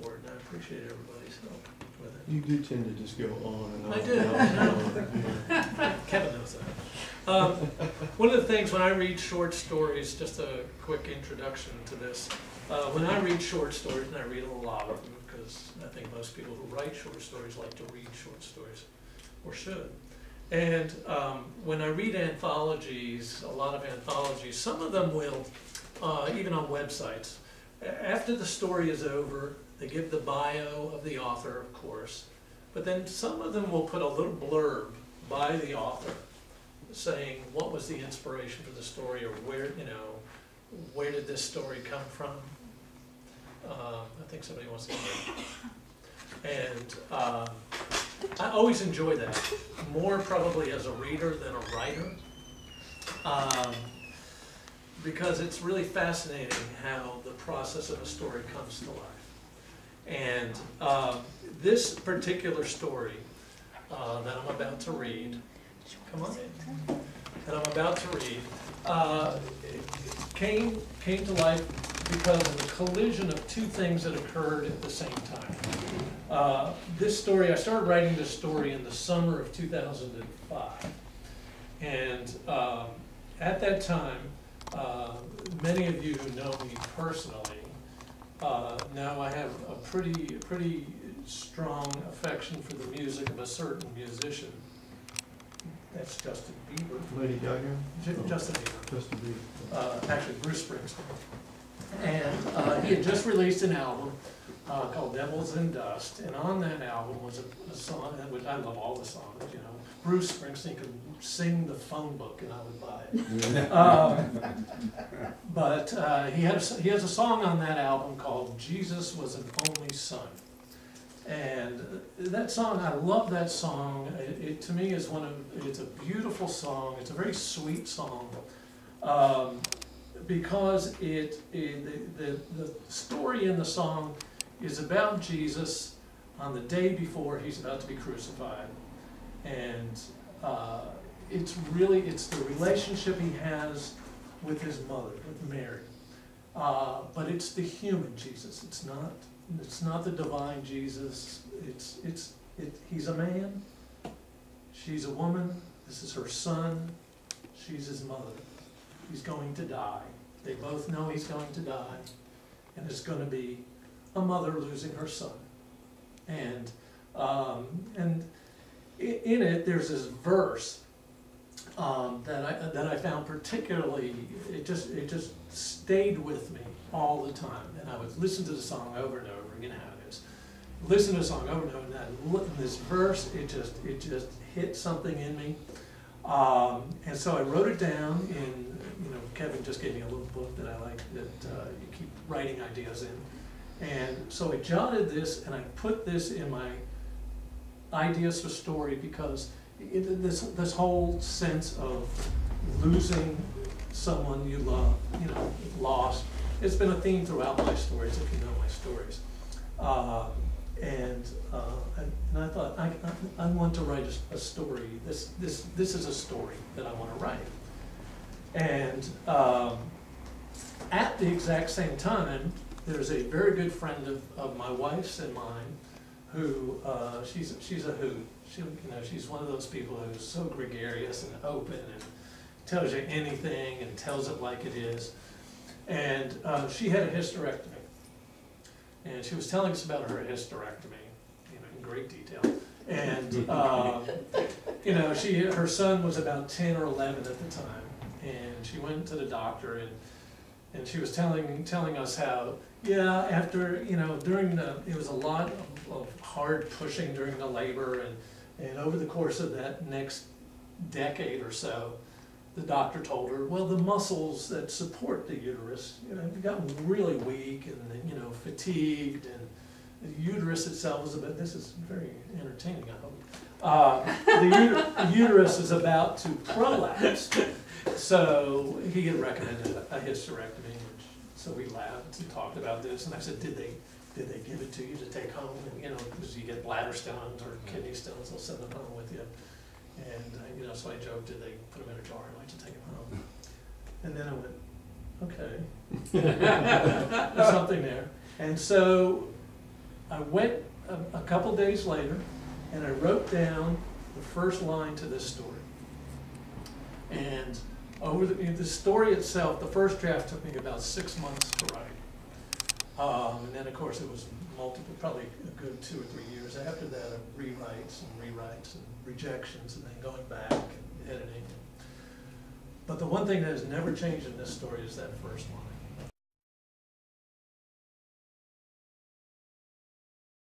for it, and I appreciate everybody's help with it. You do tend to just go on and on. I do. And on. Kevin knows that. One of the things when I read short stories, just a quick introduction to this, when I read short stories, and I read a lot of them, because I think most people who write short stories like to read short stories, or should. And when I read anthologies, a lot of anthologies, some of them will, even on websites, after the story is over, they give the bio of the author, of course, but then some of them will put a little blurb by the author saying what was the inspiration for the story, or where, where did this story come from? I think somebody wants to hear. And I always enjoy that, more probably as a reader than a writer, because it's really fascinating how the process of a story comes to life. And this particular story that I'm about to read, come on in, that I'm about to read, came to life because of the collision of two things that occurred at the same time. This story, I started writing this story in the summer of 2005. And at that time, many of you who know me personally know I have a pretty strong affection for the music of a certain musician. That's Justin Bieber. Lady Gaga? Justin Bieber. Justin Bieber. Actually, Bruce Springsteen. And he had just released an album called Devils and Dust, and on that album was a song, which I love all the songs, Bruce Springsteen could sing the phone book and I would buy it. But he has a song on that album called Jesus Was an Only Son. And that song, I love that song. It to me is it's a beautiful song. It's a very sweet song. Because the story in the song is about Jesus on the day before he's about to be crucified. And it's the relationship he has with his mother, with Mary. But it's the human Jesus. It's not the divine Jesus. He's a man. She's a woman. This is her son. She's his mother. He's going to die. They both know he's going to die. And it's going to be a mother losing her son. And in it, there's this verse that I found particularly, it just stayed with me all the time. And I would listen to the song over and over, you know how it is. Listen to the song over and over, and this verse, it just hit something in me. And so I wrote it down in, Kevin just gave me a little book that I like that you keep writing ideas in. And so I jotted this and I put this in my ideas for story because this whole sense of losing someone you love, lost, it's been a theme throughout my stories, if you know my stories. And I thought, I want to write a story. This is a story that I want to write. And at the exact same time, there's a very good friend of my wife's and mine who, she's a hoot. She's one of those people who's so gregarious and open and tells you anything and tells it like it is. And she had a hysterectomy. And she was telling us about her hysterectomy, in great detail. And her son was about 10 or 11 at the time, and she went to the doctor, and she was telling us how, after it was a lot of hard pushing during the labor, and over the course of that next decade or so, the doctor told her, well, the muscles that support the uterus, have gotten really weak and, fatigued, and the uterus itself is about, this is very entertaining, I hope. The uterus is about to prolapse. So he had recommended a hysterectomy, so we laughed and talked about this, and I said, did they give it to you to take home? And, because you get bladder stones or kidney stones, they'll send them home with you. And, so I joked, did they put them in a jar and like to take them home? And then I went, okay. There's something there. And so I went a couple days later, and I wrote down the first line to this story. And the story itself, the first draft took me about 6 months to write. And then, of course, it was multiple, probably a good 2 or 3 years after that of rewrites and rejections, and then going back and editing. But the one thing that has never changed in this story is that first line.